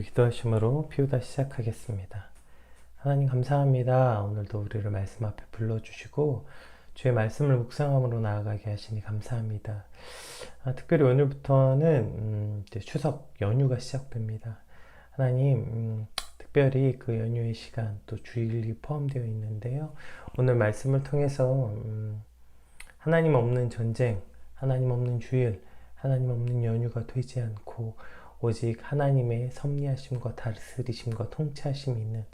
기도하심으로 피우다 시작하겠습니다. 하나님 감사합니다. 오늘도 우리를 말씀 앞에 불러주시고 주의 말씀을 묵상함으로 나아가게 하시니 감사합니다. 특별히 오늘부터는 이제 추석 연휴가 시작됩니다. 하나님 특별히 그 연휴의 시간 또 주일이 포함되어 있는데요. 오늘 말씀을 통해서 하나님 없는 전쟁, 하나님 없는 주일, 하나님 없는 연휴가 되지 않고 오직 하나님의 섭리하심과 다스리심과 통치하심이 있는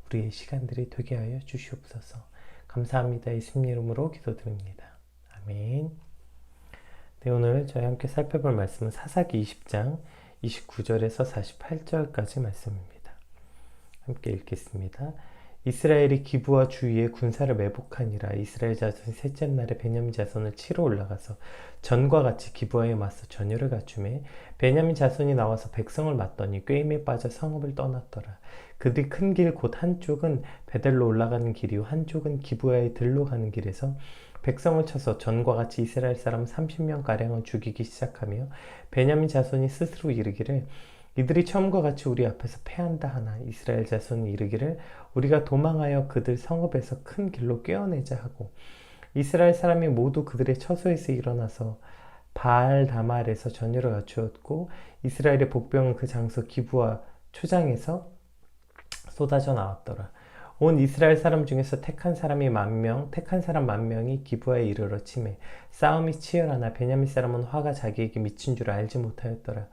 우리의 시간들이 되게 하여 주시옵소서. 감사합니다. 예수님 이름으로 기도드립니다. 아멘. 네, 오늘 저희 함께 살펴볼 말씀은 사사기 20장 29절에서 48절까지 말씀입니다. 함께 읽겠습니다. 이스라엘이 기브와 주위에 군사를 매복하니라. 이스라엘 자손이 셋째 날에 베냐민 자손을 치러 올라가서 전과 같이 기브와에 맞서 전열을 갖추매 베냐민 자손이 나와서 백성을 맞더니 꾀임에 빠져 성읍을 떠났더라. 그들이 큰 길 곧 한쪽은 베델로 올라가는 길이요 한쪽은 기브와에 들로 가는 길에서 백성을 쳐서 전과 같이 이스라엘 사람 30명가량을 죽이기 시작하며 베냐민 자손이 스스로 이르기를 이들이 처음과 같이 우리 앞에서 패한다 하나 이스라엘 자손이 이르기를 우리가 도망하여 그들 성읍에서 큰 길로 꿰어내자 하고 이스라엘 사람이 모두 그들의 처소에서 일어나서 바알 다말에서 전열을 갖추었고 이스라엘의 복병은 그 장소 기브와 초장에서 쏟아져 나왔더라. 온 이스라엘 사람 중에서 택한 사람 10,000명이 기브와에 이르러 치매 싸움이 치열하나 베냐민 사람은 화가 자기에게 미친 줄 알지 못하였더라.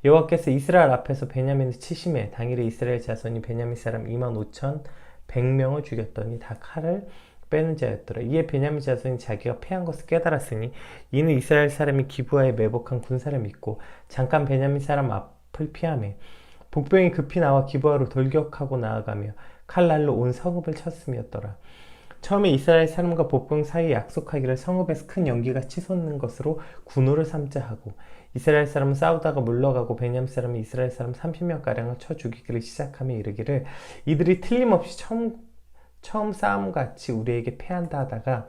여호와께서 이스라엘 앞에서 베냐민을 치심해 당일에 이스라엘 자손이 베냐민 사람 25,100명을 죽였더니 다 칼을 빼는 자였더라. 이에 베냐민 자손이 자기가 패한 것을 깨달았으니 이는 이스라엘 사람이 기브와에 매복한 군사를 믿고 잠깐 베냐민 사람 앞을 피하매 복병이 급히 나와 기브와로 돌격하고 나아가며 칼날로 온 성읍을 쳤음이었더라. 처음에 이스라엘 사람과 복병 사이에 약속하기를 성읍에서 큰 연기가 치솟는 것으로 군호를 삼자 하고 이스라엘 사람은 싸우다가 물러가고 베냐민 사람이 이스라엘 사람 30명가량을 쳐 죽이기를 시작하며 이르기를 이들이 틀림없이 처음 싸움같이 우리에게 패한다 하다가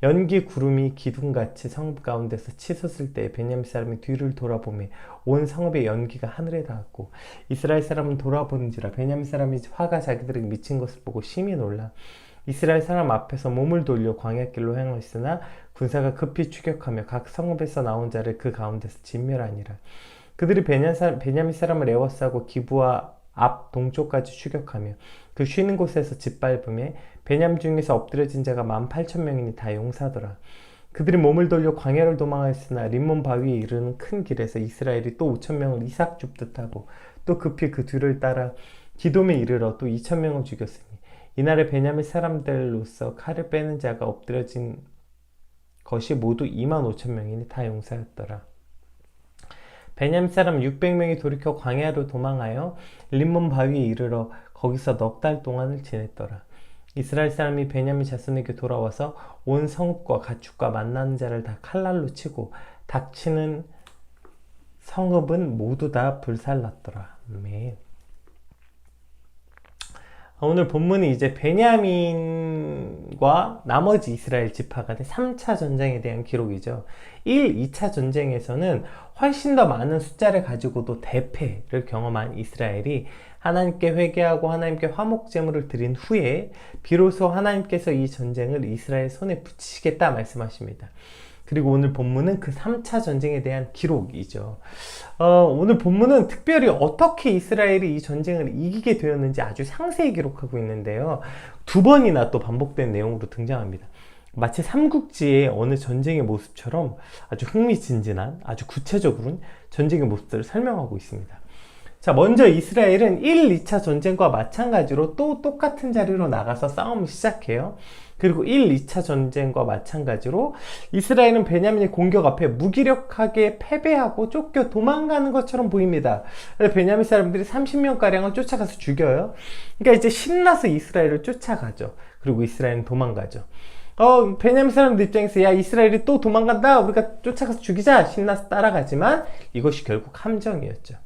연기 구름이 기둥같이 성읍 가운데서 치솟을 때 베냐민 사람이 뒤를 돌아보며 온 성읍의 연기가 하늘에 닿았고 이스라엘 사람은 돌아보는지라 베냐민 사람이 화가 자기들에게 미친 것을 보고 심히 놀라 이스라엘 사람 앞에서 몸을 돌려 광야길로 향하였으나 군사가 급히 추격하며 각 성읍에서 나온 자를 그 가운데서 진멸하니라. 그들이 베냐민 사람을 에워싸고 기브와 앞 동쪽까지 추격하며 그 쉬는 곳에서 짓밟음에 베냐민 중에서 엎드려진 자가 18,000명이니 다 용사더라. 그들이 몸을 돌려 광야를 도망하였으나 림몬 바위에 이르는 큰 길에서 이스라엘이 또 5,000명을 이삭 줍듯 하고 또 급히 그 뒤를 따라 기돔에 이르러 또 2,000명을 죽였으니 이날에 베냐민 사람들로서 칼을 빼는 자가 엎드려진 것이 모두 25,000명이니 다 용사였더라. 베냐민 사람 600명이 돌이켜 광야로 도망하여 림몬 바위에 이르러 거기서 넉 달 동안을 지냈더라. 이스라엘 사람이 베냐민 자손에게 돌아와서 온 성읍과 가축과 만나는 자를 다 칼날로 치고 닥치는 성읍은 모두 다 불살랐더라. 아멘. 오늘 본문이 이제 베냐민과 나머지 이스라엘 지파 간의 3차 전쟁에 대한 기록이죠. 2차 전쟁에서는 훨씬 더 많은 숫자를 가지고도 대패를 경험한 이스라엘이 하나님께 회개하고 하나님께 화목제물을 드린 후에 비로소 하나님께서 이 전쟁을 이스라엘 손에 붙이시겠다 말씀하십니다. 그리고 오늘 본문은 그 3차 전쟁에 대한 기록이죠. 오늘 본문은 특별히 어떻게 이스라엘이 이 전쟁을 이기게 되었는지 아주 상세히 기록하고 있는데요. 2번이나 또 반복된 내용으로 등장합니다. 마치 삼국지의 어느 전쟁의 모습처럼 아주 흥미진진한, 아주 구체적으로 전쟁의 모습들을 설명하고 있습니다. 자, 먼저 이스라엘은 2차 전쟁과 마찬가지로 또 똑같은 자리로 나가서 싸움을 시작해요. 그리고 2차 전쟁과 마찬가지로 이스라엘은 베냐민의 공격 앞에 무기력하게 패배하고 쫓겨 도망가는 것처럼 보입니다. 베냐민 사람들이 30명가량을 쫓아가서 죽여요. 그러니까 이제 신나서 이스라엘을 쫓아가죠. 그리고 이스라엘은 도망가죠. 베냐민 사람들 입장에서 야 이스라엘이 또 도망간다 우리가 쫓아가서 죽이자 신나서 따라가지만 이것이 결국 함정이었죠.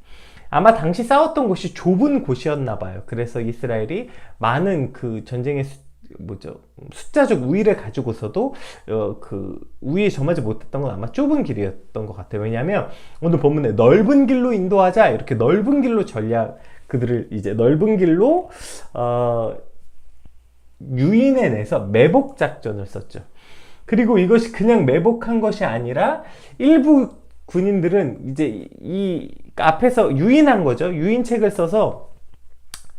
아마 당시 싸웠던 곳이 좁은 곳이었나 봐요. 그래서 이스라엘이 많은 그 전쟁의 숫자적 우위를 가지고서도 그 우위에 점하지 못했던 건 아마 좁은 길이었던 것 같아요. 왜냐하면 오늘 본문에 넓은 길로 인도하자 이렇게 넓은 길로 전략 그들을 이제 넓은 길로 유인해내서 매복 작전을 썼죠. 그리고 이것이 그냥 매복한 것이 아니라 일부 군인들은 이제 이 앞에서 유인한 거죠. 유인책을 써서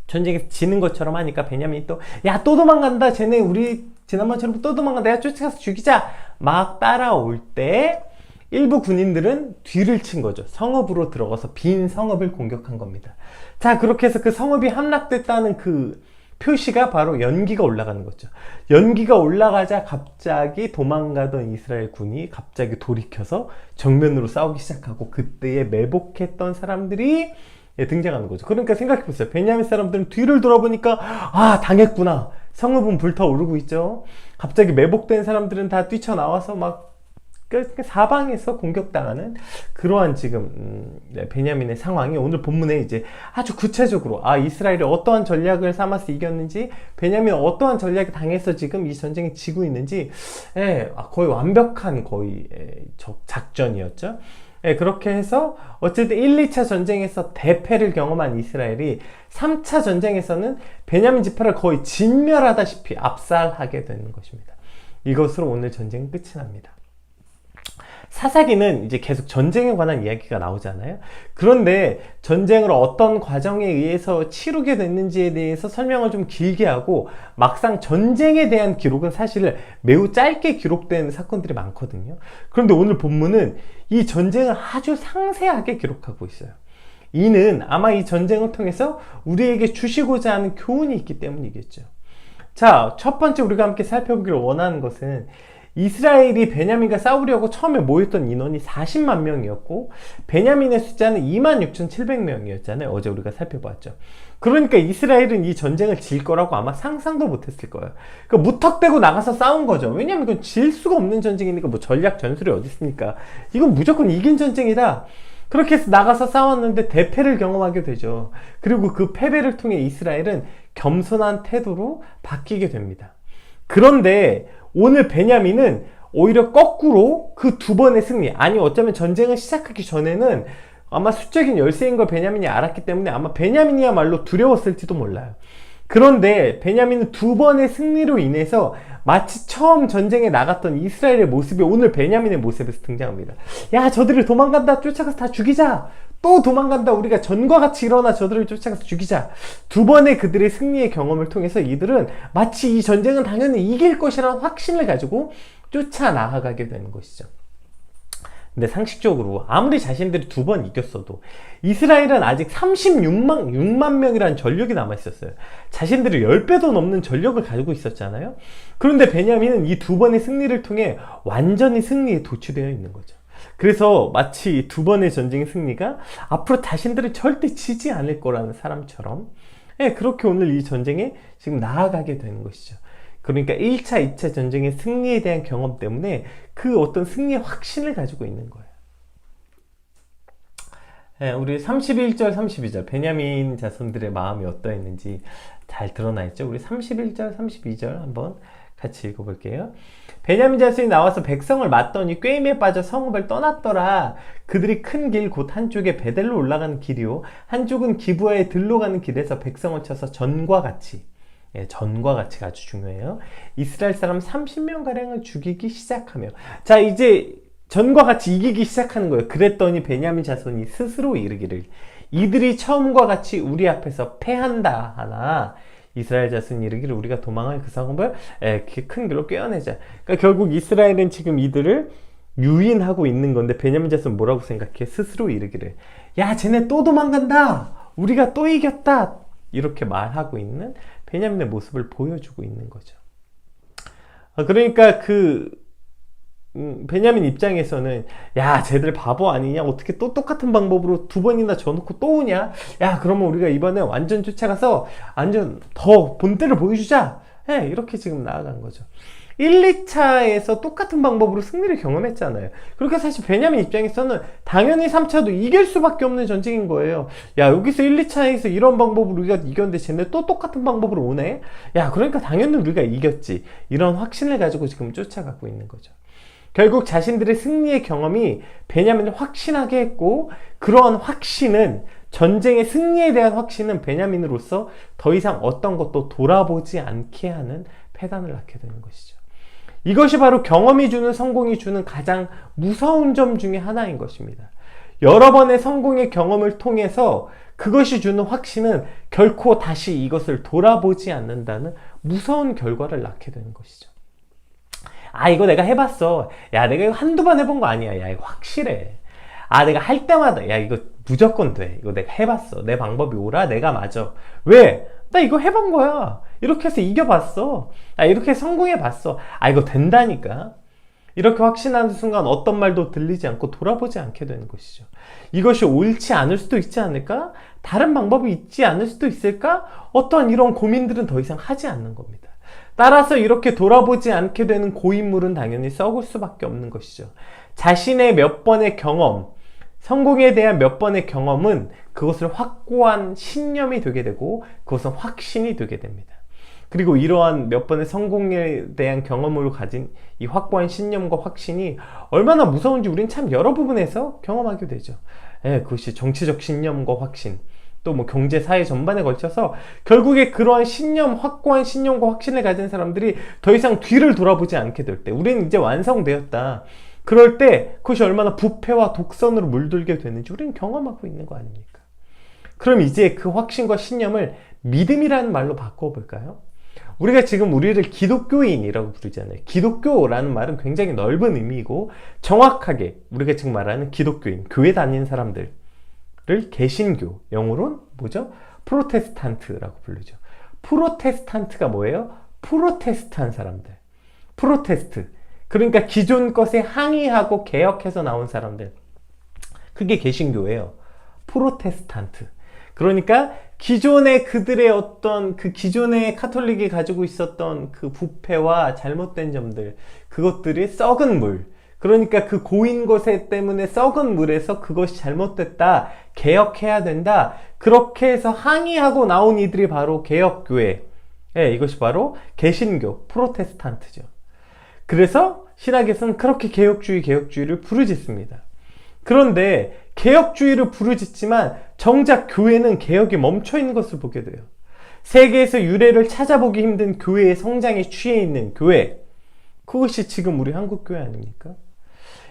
전쟁에 지는 것처럼 하니까 베냐민이 또 도망간다. 쟤네 우리 지난번처럼 또 도망간다. 야, 쫓아가서 죽이자. 막 따라올 때 일부 군인들은 뒤를 친 거죠. 성읍으로 들어가서 빈 성읍을 공격한 겁니다. 자, 그렇게 해서 그 성읍이 함락됐다는 그 표시가 바로 연기가 올라가는 거죠. 연기가 올라가자 갑자기 도망가던 이스라엘 군이 갑자기 돌이켜서 정면으로 싸우기 시작하고, 그때에 매복했던 사람들이 등장하는 거죠. 그러니까 생각해보세요. 베냐민 사람들은 뒤를 돌아보니까 당했구나. 성읍은 불타오르고 있죠. 갑자기 매복된 사람들은 다 뛰쳐나와서 막 사방에서 공격당하는 그러한 지금 베냐민의 상황이 오늘 본문에 이제 아주 구체적으로 이스라엘이 어떠한 전략을 삼아서 이겼는지, 베냐민은 어떠한 전략이 당해서 지금 이 전쟁에 지고 있는지 거의 완벽한 작전이었죠. 그렇게 해서 어쨌든 1, 2차 전쟁에서 대패를 경험한 이스라엘이 3차 전쟁에서는 베냐민 지파를 거의 진멸하다시피 압살하게 되는 것입니다. 이것으로 오늘 전쟁은 끝이 납니다. 사사기는 이제 계속 전쟁에 관한 이야기가 나오잖아요. 그런데 전쟁을 어떤 과정에 의해서 치르게 됐는지에 대해서 설명을 좀 길게 하고, 막상 전쟁에 대한 기록은 사실 매우 짧게 기록된 사건들이 많거든요. 그런데 오늘 본문은 이 전쟁을 아주 상세하게 기록하고 있어요. 이는 아마 이 전쟁을 통해서 우리에게 주시고자 하는 교훈이 있기 때문이겠죠. 자, 첫 번째 우리가 함께 살펴보기를 원하는 것은, 이스라엘이 베냐민과 싸우려고 처음에 모였던 인원이 40만 명이었고 베냐민의 숫자는 26,700명이었잖아요. 어제 우리가 살펴봤죠. 그러니까 이스라엘은 이 전쟁을 질 거라고 아마 상상도 못했을 거예요. 그러니까 무턱대고 나가서 싸운 거죠. 왜냐면 이건 질 수가 없는 전쟁이니까, 뭐 전략 전술이 어디 있습니까? 이건 무조건 이긴 전쟁이다. 그렇게 해서 나가서 싸웠는데 대패를 경험하게 되죠. 그리고 그 패배를 통해 이스라엘은 겸손한 태도로 바뀌게 됩니다. 그런데 오늘 베냐민은 오히려 거꾸로 그 두 번의 승리, 어쩌면 전쟁을 시작하기 전에는 아마 수적인 열세인 걸 베냐민이 알았기 때문에 아마 베냐민이야말로 두려웠을지도 몰라요. 그런데 베냐민은 두 번의 승리로 인해서 마치 처음 전쟁에 나갔던 이스라엘의 모습이 오늘 베냐민의 모습에서 등장합니다. 저들을 도망간다. 쫓아가서 다 죽이자. 또 도망간다. 우리가 전과 같이 일어나 저들을 쫓아가서 죽이자. 두 번의 그들의 승리의 경험을 통해서 이들은 마치 이 전쟁은 당연히 이길 것이라는 확신을 가지고 쫓아나가게 되는 것이죠. 근데 상식적으로 아무리 자신들이 두 번 이겼어도 이스라엘은 아직 36만 명이라는 전력이 남아있었어요. 자신들이 10배도 넘는 전력을 가지고 있었잖아요. 그런데 베냐민은 이 두 번의 승리를 통해 완전히 승리에 도취되어 있는 거죠. 그래서 마치 두 번의 전쟁의 승리가 앞으로 자신들을 절대 지지 않을 거라는 사람처럼 그렇게 오늘 이 전쟁에 지금 나아가게 되는 것이죠. 그러니까 1차, 2차 전쟁의 승리에 대한 경험 때문에 그 어떤 승리의 확신을 가지고 있는 거예요. 우리 31절, 32절 베냐민 자손들의 마음이 어떠했는지 잘 드러나 있죠. 우리 31절, 32절 한번 같이 읽어볼게요. 베냐민 자손이 나와서 백성을 맞더니 꾀임에 빠져 성읍을 떠났더라. 그들이 큰 길 곧 한쪽에 베델로 올라가는 길이요 한쪽은 기브아의 들로 가는 길에서 백성을 쳐서 전과 같이 아주 중요해요. 이스라엘 사람 30명가량을 죽이기 시작하며, 자, 이제 전과 같이 이기기 시작하는 거예요. 그랬더니 베냐민 자손이 스스로 이르기를, 이들이 처음과 같이 우리 앞에서 패한다 하나 이스라엘 자손이 이르기를, 우리가 도망할 그 성읍을 큰 길로 꿰어내자. 그러니까 결국 이스라엘은 지금 이들을 유인하고 있는 건데 베냐민 자손은 뭐라고 생각해? 스스로 이르기를, 쟤네 또 도망간다. 우리가 또 이겼다. 이렇게 말하고 있는 베냐민의 모습을 보여주고 있는 거죠. 그러니까 베냐민 입장에서는 쟤들 바보 아니냐? 어떻게 또 똑같은 방법으로 두 번이나 져놓고 또 오냐? 그러면 우리가 이번에 완전 쫓아가서 완전 더 본때를 보여주자. 이렇게 지금 나아간 거죠. 1, 2차에서 똑같은 방법으로 승리를 경험했잖아요. 그러니까 사실 베냐민 입장에서는 당연히 3차도 이길 수밖에 없는 전쟁인 거예요. 여기서 1, 2차에서 이런 방법으로 우리가 이겼는데 쟤네 또 똑같은 방법으로 오네? 그러니까 당연히 우리가 이겼지. 이런 확신을 가지고 지금 쫓아가고 있는 거죠. 결국 자신들의 승리의 경험이 베냐민을 확신하게 했고, 그러한 확신은 전쟁의 승리에 대한 확신은 베냐민으로서 더 이상 어떤 것도 돌아보지 않게 하는 패단을 낳게 되는 것이죠. 이것이 바로 경험이 주는 성공이 주는 가장 무서운 점 중에 하나인 것입니다. 여러 번의 성공의 경험을 통해서 그것이 주는 확신은 결코 다시 이것을 돌아보지 않는다는 무서운 결과를 낳게 되는 것이죠. 아, 이거 내가 해봤어. 야, 내가 이거 한두 번 해본 거 아니야. 야, 이거 확실해. 아, 내가 할 때마다, 야, 이거 무조건 돼. 이거 내가 해봤어. 내 방법이 옳아. 내가 맞아. 왜? 나 이거 해본 거야. 이렇게 해서 이겨봤어. 아, 이렇게 성공해봤어. 아, 이거 된다니까. 이렇게 확신하는 순간 어떤 말도 들리지 않고 돌아보지 않게 되는 것이죠. 이것이 옳지 않을 수도 있지 않을까? 다른 방법이 있지 않을 수도 있을까? 어떠한 이런 고민들은 더 이상 하지 않는 겁니다. 따라서 이렇게 돌아보지 않게 되는 고인물은 당연히 썩을 수밖에 없는 것이죠. 자신의 몇 번의 경험, 성공에 대한 몇 번의 경험은 그것을 확고한 신념이 되게 되고 그것은 확신이 되게 됩니다. 그리고 이러한 몇 번의 성공에 대한 경험으로 가진 이 확고한 신념과 확신이 얼마나 무서운지 우리는 참 여러 부분에서 경험하게 되죠. 그것이 정치적 신념과 확신, 또 뭐 경제, 사회 전반에 걸쳐서 결국에 그러한 신념, 확고한 신념과 확신을 가진 사람들이 더 이상 뒤를 돌아보지 않게 될 때, 우리는 이제 완성되었다. 그럴 때 그것이 얼마나 부패와 독선으로 물들게 되는지 우리는 경험하고 있는 거 아닙니까? 그럼 이제 그 확신과 신념을 믿음이라는 말로 바꿔볼까요? 우리가 지금 우리를 기독교인이라고 부르잖아요. 기독교라는 말은 굉장히 넓은 의미이고 정확하게 우리가 지금 말하는 기독교인, 교회 다니는 사람들을 개신교, 영어로는 뭐죠? 프로테스탄트라고 부르죠. 프로테스탄트가 뭐예요? 프로테스트한 사람들. 프로테스트. 그러니까 기존 것에 항의하고 개혁해서 나온 사람들. 그게 개신교예요. 프로테스탄트. 그러니까 기존의 그들의 어떤 그 기존의 카톨릭이 가지고 있었던 그 부패와 잘못된 점들, 그것들이 썩은 물, 그러니까 그 고인 것에 때문에 썩은 물에서 그것이 잘못됐다, 개혁해야 된다, 그렇게 해서 항의하고 나온 이들이 바로 개혁교회, 이것이 바로 개신교, 프로테스탄트죠. 그래서 신학에서는 그렇게 개혁주의를 부르짖습니다. 그런데 개혁주의를 부르짖지만 정작 교회는 개혁이 멈춰있는 것을 보게 돼요. 세계에서 유래를 찾아보기 힘든 교회의 성장에 취해 있는 교회, 그것이 지금 우리 한국교회 아닙니까?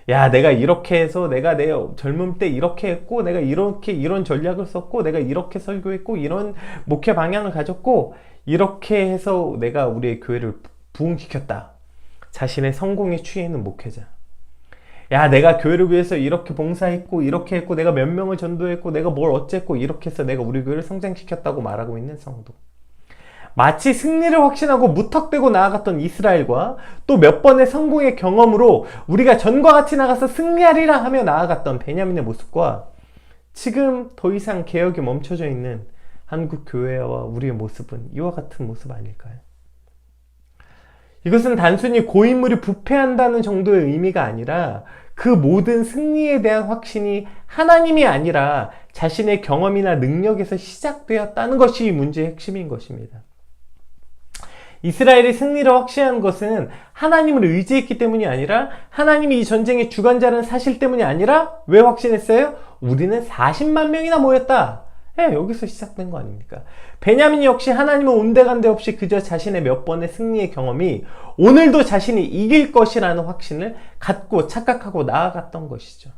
야, 내가 이렇게 해서 내가 내 젊은 때 이렇게 했고, 내가 이런 전략을 썼고, 내가 이렇게 설교했고, 이런 목회 방향을 가졌고, 이렇게 해서 내가 우리의 교회를 부흥시켰다. 자신의 성공에 취해 있는 목회자. 야, 내가 교회를 위해서 이렇게 봉사했고, 이렇게 했고, 내가 몇 명을 전도했고, 내가 뭘 어쨌고, 이렇게 해서 내가 우리 교회를 성장시켰다고 말하고 있는 성도. 마치 승리를 확신하고 무턱대고 나아갔던 이스라엘과 또 몇 번의 성공의 경험으로 우리가 전과 같이 나가서 승리하리라 하며 나아갔던 베냐민의 모습과 지금 더 이상 개혁이 멈춰져 있는 한국 교회와 우리의 모습은 이와 같은 모습 아닐까요? 이것은 단순히 고인물이 부패한다는 정도의 의미가 아니라 그 모든 승리에 대한 확신이 하나님이 아니라 자신의 경험이나 능력에서 시작되었다는 것이 이 문제의 핵심인 것입니다. 이스라엘이 승리를 확신한 것은 하나님을 의지했기 때문이 아니라 하나님이 이 전쟁의 주관자라는 사실 때문이 아니라 왜 확신했어요? 우리는 40만 명이나 모였다. 여기서 시작된 거 아닙니까? 베냐민 역시 하나님은 온데간데 없이 그저 자신의 몇 번의 승리의 경험이 오늘도 자신이 이길 것이라는 확신을 갖고 착각하고 나아갔던 것이죠.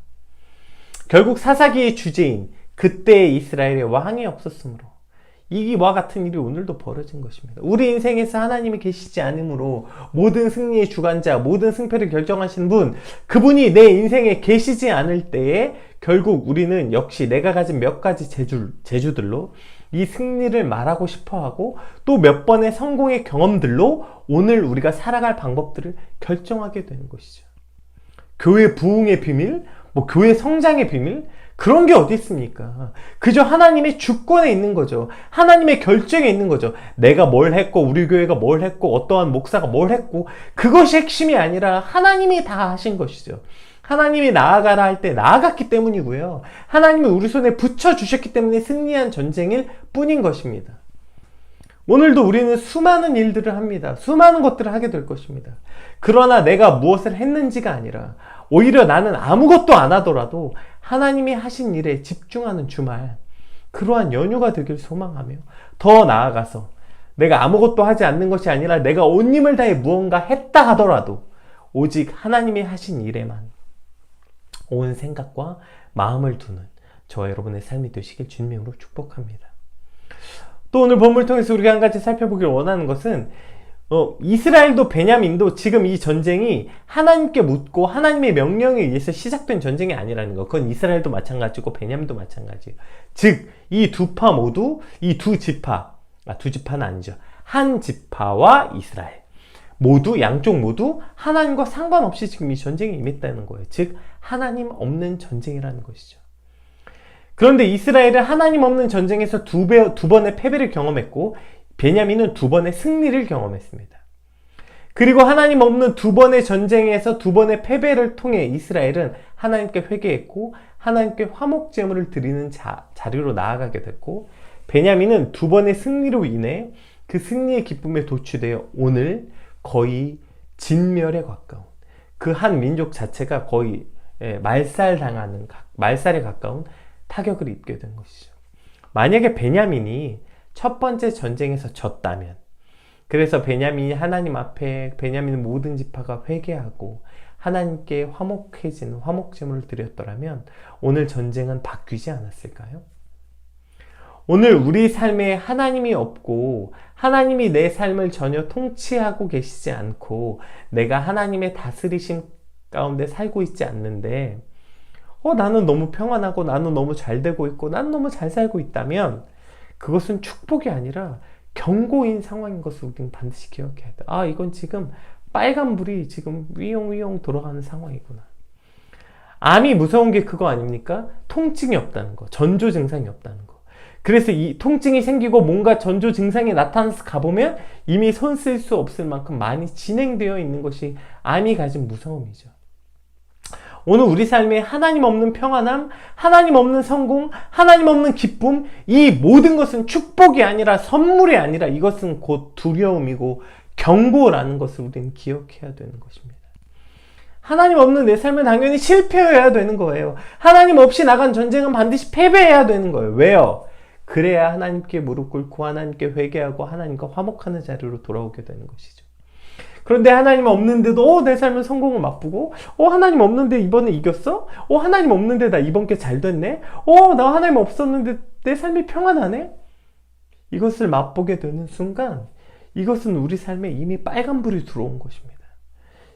결국 사사기의 주제인 그때의 이스라엘의 왕이 없었으므로 이와 같은 일이 오늘도 벌어진 것입니다. 우리 인생에서 하나님이 계시지 않으므로 모든 승리의 주관자, 모든 승패를 결정하신 분, 그분이 내 인생에 계시지 않을 때에 결국 우리는 역시 내가 가진 몇 가지 재주들로 이 승리를 말하고 싶어하고 또 몇 번의 성공의 경험들로 오늘 우리가 살아갈 방법들을 결정하게 되는 것이죠. 교회 부흥의 비밀, 교회 성장의 비밀, 그런 게 어디 있습니까? 그저 하나님의 주권에 있는 거죠. 하나님의 결정에 있는 거죠. 내가 뭘 했고 우리 교회가 뭘 했고 어떠한 목사가 뭘 했고 그것이 핵심이 아니라 하나님이 다 하신 것이죠. 하나님이 나아가라 할 때 나아갔기 때문이고요. 하나님이 우리 손에 붙여주셨기 때문에 승리한 전쟁일 뿐인 것입니다. 오늘도 우리는 수많은 일들을 합니다. 수많은 것들을 하게 될 것입니다. 그러나 내가 무엇을 했는지가 아니라 오히려 나는 아무것도 안 하더라도 하나님이 하신 일에 집중하는 주말, 그러한 연휴가 되길 소망하며, 더 나아가서 내가 아무것도 하지 않는 것이 아니라 내가 온 힘을 다해 무언가 했다 하더라도 오직 하나님이 하신 일에만 온 생각과 마음을 두는 저와 여러분의 삶이 되시길 주님으로 축복합니다. 또 오늘 본문을 통해서 우리가 한 가지 살펴보길 원하는 것은 이스라엘도 베냐민도 지금 이 전쟁이 하나님께 묻고 하나님의 명령에 의해서 시작된 전쟁이 아니라는 것. 그건 이스라엘도 마찬가지고 베냐민도 마찬가지예요. 즉, 이 두 파 모두, 이 두 지파는 아니죠. 한 지파와 이스라엘 모두, 양쪽 모두 하나님과 상관없이 지금 이 전쟁에 임했다는 거예요. 즉, 하나님 없는 전쟁이라는 것이죠. 그런데 이스라엘은 하나님 없는 전쟁에서 두 번의 패배를 경험했고, 베냐민은 두 번의 승리를 경험했습니다. 그리고 하나님 없는 두 번의 전쟁에서 두 번의 패배를 통해 이스라엘은 하나님께 회개했고 하나님께 화목 제물을 드리는 자리로 나아가게 됐고, 베냐민은 두 번의 승리로 인해 그 승리의 기쁨에 도취되어 오늘 거의 진멸에 가까운, 그 한 민족 자체가 거의 말살에 가까운 타격을 입게 된 것이죠. 만약에 베냐민이 첫 번째 전쟁에서 졌다면, 그래서 베냐민이 하나님 앞에 베냐민 모든 지파가 회개하고 하나님께 화목해지는 화목제물을 드렸더라면 오늘 전쟁은 바뀌지 않았을까요? 오늘 우리 삶에 하나님이 없고 하나님이 내 삶을 전혀 통치하고 계시지 않고 내가 하나님의 다스리심 가운데 살고 있지 않는데 나는 너무 평안하고 나는 너무 잘 되고 있고 나는 너무 잘 살고 있다면 그것은 축복이 아니라 경고인 상황인 것을 우리는 반드시 기억해야 돼. 이건 지금 빨간불이 지금 위용위용 돌아가는 상황이구나. 암이 무서운 게 그거 아닙니까? 통증이 없다는 거, 전조 증상이 없다는 거. 그래서 이 통증이 생기고 뭔가 전조 증상이 나타나서 가보면 이미 손 쓸 수 없을 만큼 많이 진행되어 있는 것이 암이 가진 무서움이죠. 오늘 우리 삶에 하나님 없는 평안함, 하나님 없는 성공, 하나님 없는 기쁨, 이 모든 것은 축복이 아니라 선물이 아니라 이것은 곧 두려움이고 경고라는 것을 우리는 기억해야 되는 것입니다. 하나님 없는 내 삶은 당연히 실패해야 되는 거예요. 하나님 없이 나간 전쟁은 반드시 패배해야 되는 거예요. 왜요? 그래야 하나님께 무릎 꿇고 하나님께 회개하고 하나님과 화목하는 자리로 돌아오게 되는 것이죠. 그런데 하나님 없는데도 내 삶은 성공을 맛보고 하나님 없는데 이번에 이겼어? 하나님 없는데 나 이번 게 잘 됐네? 나 하나님 없었는데 내 삶이 평안하네? 이것을 맛보게 되는 순간 이것은 우리 삶에 이미 빨간불이 들어온 것입니다.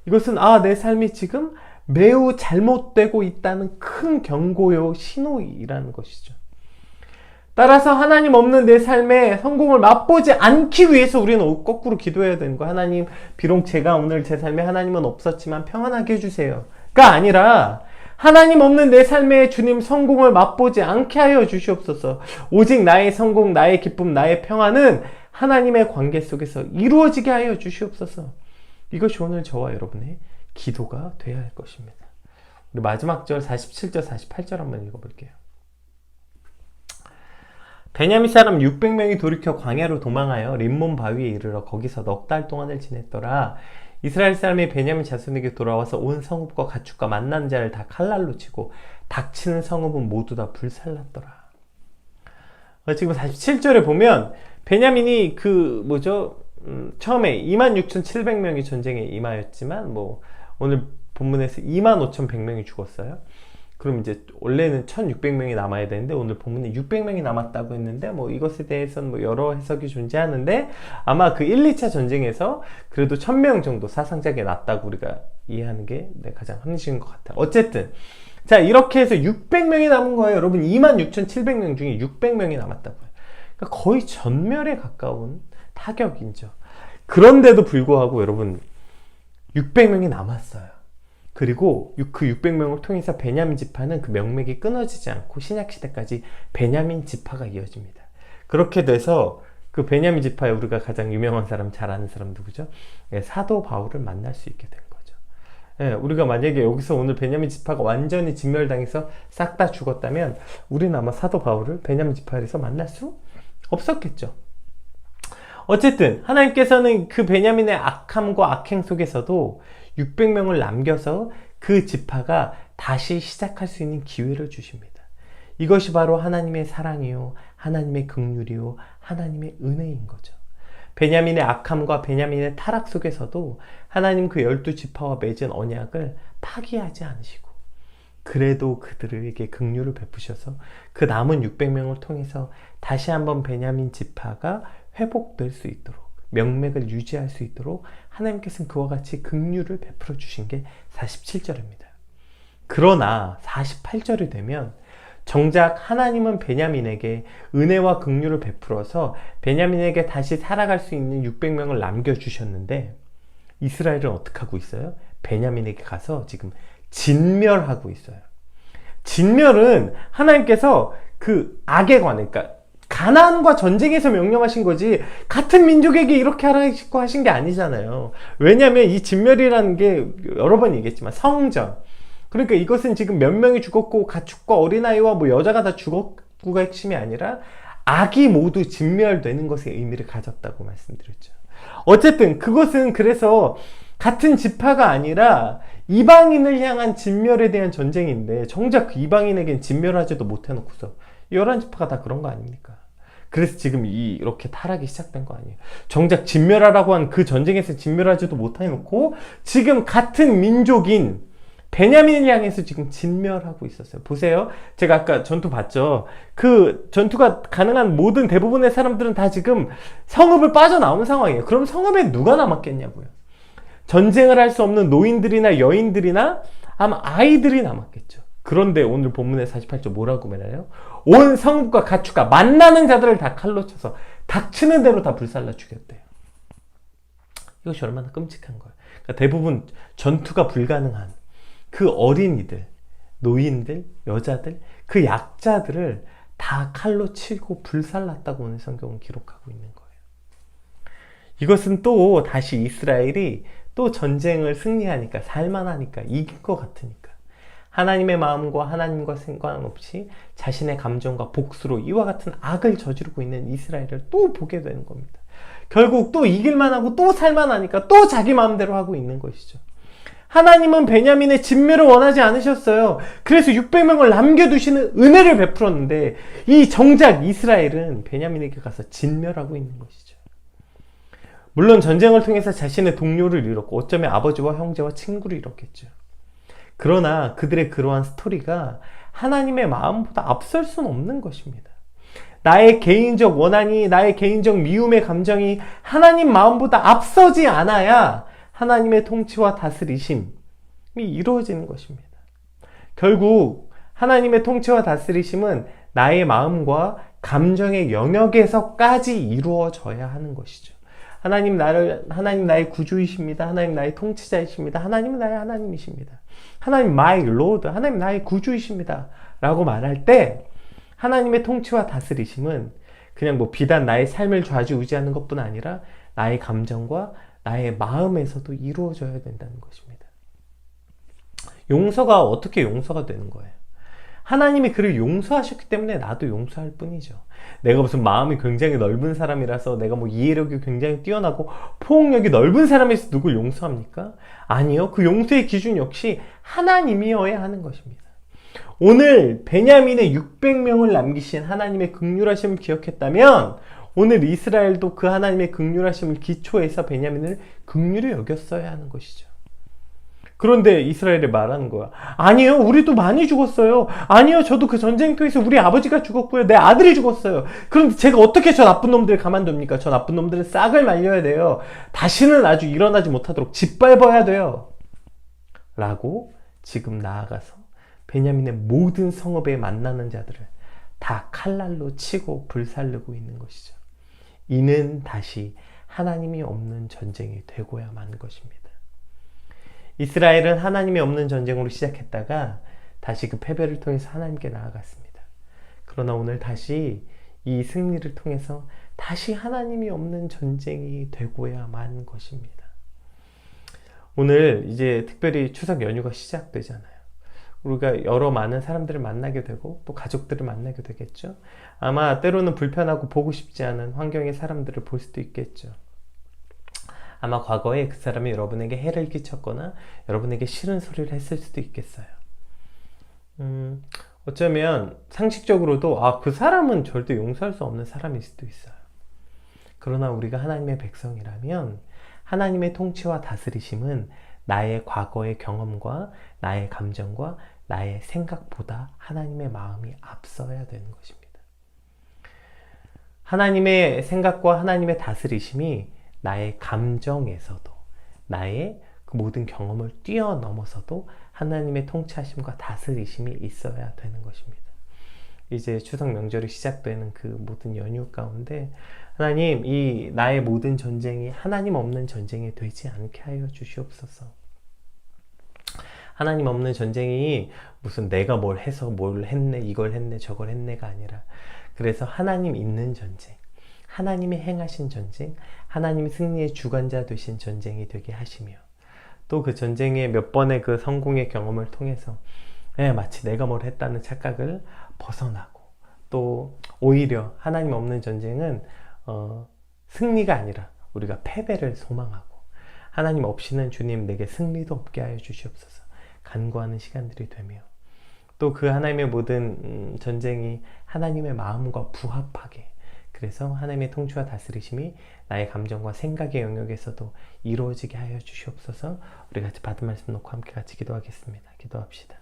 이것은 내 삶이 지금 매우 잘못되고 있다는 큰 경고요 신호이라는 것이죠. 따라서 하나님 없는 내 삶에 성공을 맛보지 않기 위해서 우리는 거꾸로 기도해야 되는 거예요. 하나님, 비록 제가 오늘 제 삶에 하나님은 없었지만 평안하게 해주세요. 가 아니라 하나님 없는 내 삶에 주님 성공을 맛보지 않게 하여 주시옵소서. 오직 나의 성공, 나의 기쁨, 나의 평안은 하나님의 관계 속에서 이루어지게 하여 주시옵소서. 이것이 오늘 저와 여러분의 기도가 되어야 할 것입니다. 우리 마지막 절 47절, 48절 한번 읽어볼게요. 베냐민 사람 600명이 돌이켜 광야로 도망하여 림몬 바위에 이르러 거기서 넉 달 동안을 지냈더라. 이스라엘 사람이 베냐민 자손에게 돌아와서 온 성읍과 가축과 만난 자를 다 칼날로 치고 닥치는 성읍은 모두 다 불살랐더라. 지금 47절에 보면 베냐민이 처음에 26,700명이 전쟁에 임하였지만 오늘 본문에서 25,100명이 죽었어요. 그럼 이제 원래는 1,600명이 남아야 되는데 오늘 본문에 600명이 남았다고 했는데 이것에 대해서는 여러 해석이 존재하는데 아마 그 1, 2차 전쟁에서 그래도 1,000명 정도 사상자가 났다고 우리가 이해하는 게 가장 합리적인 것 같아요. 어쨌든 자, 이렇게 해서 600명이 남은 거예요. 여러분, 26,700명 중에 600명이 남았다고요. 그러니까 거의 전멸에 가까운 타격이죠. 그런데도 불구하고 여러분 600명이 남았어요. 그리고 그 600명을 통해서 베냐민 지파는 그 명맥이 끊어지지 않고 신약시대까지 베냐민 지파가 이어집니다. 그렇게 돼서 그 베냐민 지파에 우리가 가장 유명한 사람, 잘 아는 사람 누구죠? 사도 바울을 만날 수 있게 된 거죠. 우리가 만약에 여기서 오늘 베냐민 지파가 완전히 진멸당해서 싹 다 죽었다면 우리는 아마 사도 바울을 베냐민 지파에서 만날 수 없었겠죠. 어쨌든 하나님께서는 그 베냐민의 악함과 악행 속에서도 600명을 남겨서 그 지파가 다시 시작할 수 있는 기회를 주십니다. 이것이 바로 하나님의 사랑이요, 하나님의 긍휼이요, 하나님의 은혜인 거죠. 베냐민의 악함과 베냐민의 타락 속에서도 하나님 그 12지파와 맺은 언약을 파기하지 않으시고 그래도 그들에게 긍휼을 베푸셔서 그 남은 600명을 통해서 다시 한번 베냐민 지파가 회복될 수 있도록, 명맥을 유지할 수 있도록 하나님께서는 그와 같이 긍휼을 베풀어 주신 게 47절입니다. 그러나 48절이 되면 정작 하나님은 베냐민에게 은혜와 긍휼을 베풀어서 베냐민에게 다시 살아갈 수 있는 600명을 남겨주셨는데 이스라엘은 어떻게 하고 있어요? 베냐민에게 가서 지금 진멸하고 있어요. 진멸은 하나님께서 그 악에 관해, 그러니까 가나안과 전쟁에서 명령하신 거지 같은 민족에게 이렇게 하라고 하신 게 아니잖아요. 왜냐하면 이 진멸이라는 게 여러 번 얘기했지만 성전, 그러니까 이것은 지금 몇 명이 죽었고 가축과 어린아이와 뭐 여자가 다 죽었고가 핵심이 아니라 악이 모두 진멸되는 것에 의미를 가졌다고 말씀드렸죠. 어쨌든 그것은 그래서 같은 지파가 아니라 이방인을 향한 진멸에 대한 전쟁인데 정작 그 이방인에겐 진멸하지도 못해놓고서 11지파가 다 그런 거 아닙니까? 그래서 지금 이렇게 타락이 시작된 거 아니에요. 정작 진멸하라고 한 그 전쟁에서 진멸하지도 못해놓고 지금 같은 민족인 베냐민을 향해서 지금 진멸하고 있었어요. 보세요. 제가 아까 전투 봤죠. 그 전투가 가능한 모든 대부분의 사람들은 다 지금 성읍을 빠져나온 상황이에요. 그럼 성읍에 누가 남았겠냐고요. 전쟁을 할 수 없는 노인들이나 여인들이나 아마 아이들이 남았겠죠. 그런데 오늘 본문의 48절 뭐라고 말해요? 온 성읍과 가축과 만나는 자들을 다 칼로 쳐서 닥치는 대로 다 불살라 죽였대요. 이것이 얼마나 끔찍한 거예요. 그러니까 대부분 전투가 불가능한 그 어린이들, 노인들, 여자들, 그 약자들을 다 칼로 치고 불살랐다고 오늘 성경은 기록하고 있는 거예요. 이것은 또 다시 이스라엘이 또 전쟁을 승리하니까, 살만하니까, 이긴 것 같으니까 하나님의 마음과 하나님과 상관없이 자신의 감정과 복수로 이와 같은 악을 저지르고 있는 이스라엘을 또 보게 되는 겁니다. 결국 또 이길만 하고 또 살만하니까 또 자기 마음대로 하고 있는 것이죠. 하나님은 베냐민의 진멸을 원하지 않으셨어요. 그래서 600명을 남겨두시는 은혜를 베풀었는데 이 정작 이스라엘은 베냐민에게 가서 진멸하고 있는 것이죠. 물론 전쟁을 통해서 자신의 동료를 잃었고 어쩌면 아버지와 형제와 친구를 잃었겠죠. 그러나 그들의 그러한 스토리가 하나님의 마음보다 앞설 수는 없는 것입니다. 나의 개인적 원한이, 나의 개인적 미움의 감정이 하나님 마음보다 앞서지 않아야 하나님의 통치와 다스리심이 이루어지는 것입니다. 결국 하나님의 통치와 다스리심은 나의 마음과 감정의 영역에서까지 이루어져야 하는 것이죠. 하나님 나의 구주이십니다. 하나님 나의 통치자이십니다. 하나님은 나의 하나님이십니다. 하나님 my Lord, 하나님 나의 구주이십니다. 라고 말할 때 하나님의 통치와 다스리심은 그냥 뭐 비단 나의 삶을 좌지우지하는 것뿐 아니라 나의 감정과 나의 마음에서도 이루어져야 된다는 것입니다. 용서가 어떻게 용서가 되는 거예요? 하나님이 그를 용서하셨기 때문에 나도 용서할 뿐이죠. 내가 무슨 마음이 굉장히 넓은 사람이라서 내가 뭐 이해력이 굉장히 뛰어나고 포용력이 넓은 사람에서 누굴 용서합니까? 아니요. 그 용서의 기준 역시 하나님이어야 하는 것입니다. 오늘 베냐민의 600명을 남기신 하나님의 긍휼하심을 기억했다면 오늘 이스라엘도 그 하나님의 긍휼하심을 기초해서 베냐민을 긍휼히 여겼어야 하는 것이죠. 그런데 이스라엘이 말하는 거야. 아니요, 우리도 많이 죽었어요. 아니요, 저도 그 전쟁터에서 우리 아버지가 죽었고요. 내 아들이 죽었어요. 그런데 제가 어떻게 저 나쁜 놈들을 가만둡니까? 저 나쁜 놈들은 싹을 말려야 돼요. 다시는 아주 일어나지 못하도록 짓밟아야 돼요. 라고 지금 나아가서 베냐민의 모든 성읍에 만나는 자들을 다 칼날로 치고 불살르고 있는 것이죠. 이는 다시 하나님이 없는 전쟁이 되고야만 것입니다. 이스라엘은 하나님이 없는 전쟁으로 시작했다가 다시 그 패배를 통해서 하나님께 나아갔습니다. 그러나 오늘 다시 이 승리를 통해서 다시 하나님이 없는 전쟁이 되고야만 것입니다. 오늘 이제 특별히 추석 연휴가 시작되잖아요. 우리가 여러 많은 사람들을 만나게 되고 또 가족들을 만나게 되겠죠. 아마 때로는 불편하고 보고 싶지 않은 환경의 사람들을 볼 수도 있겠죠. 아마 과거에 그 사람이 여러분에게 해를 끼쳤거나 여러분에게 싫은 소리를 했을 수도 있겠어요. 어쩌면 상식적으로도 그 사람은 절대 용서할 수 없는 사람일 수도 있어요. 그러나 우리가 하나님의 백성이라면 하나님의 통치와 다스리심은 나의 과거의 경험과 나의 감정과 나의 생각보다 하나님의 마음이 앞서야 되는 것입니다. 하나님의 생각과 하나님의 다스리심이 나의 감정에서도 나의 그 모든 경험을 뛰어넘어서도 하나님의 통치하심과 다스리심이 있어야 되는 것입니다. 이제 추석 명절이 시작되는 그 모든 연휴 가운데 하나님, 이 나의 모든 전쟁이 하나님 없는 전쟁이 되지 않게 하여 주시옵소서. 하나님 없는 전쟁이 무슨 내가 뭘 해서 뭘 했네, 이걸 했네, 저걸 했네가 아니라, 그래서 하나님 있는 전쟁, 하나님이 행하신 전쟁, 하나님이 승리의 주관자 되신 전쟁이 되게 하시며, 또 그 전쟁의 몇 번의 그 성공의 경험을 통해서 마치 내가 뭘 했다는 착각을 벗어나고, 또 오히려 하나님 없는 전쟁은 승리가 아니라 우리가 패배를 소망하고, 하나님 없이는 주님 내게 승리도 없게 하여 주시옵소서 간구하는 시간들이 되며, 또 그 하나님의 모든 전쟁이 하나님의 마음과 부합하게, 그래서 하나님의 통치와 다스리심이 나의 감정과 생각의 영역에서도 이루어지게 하여 주시옵소서. 우리 같이 받은 말씀 놓고 함께 같이 기도하겠습니다. 기도합시다.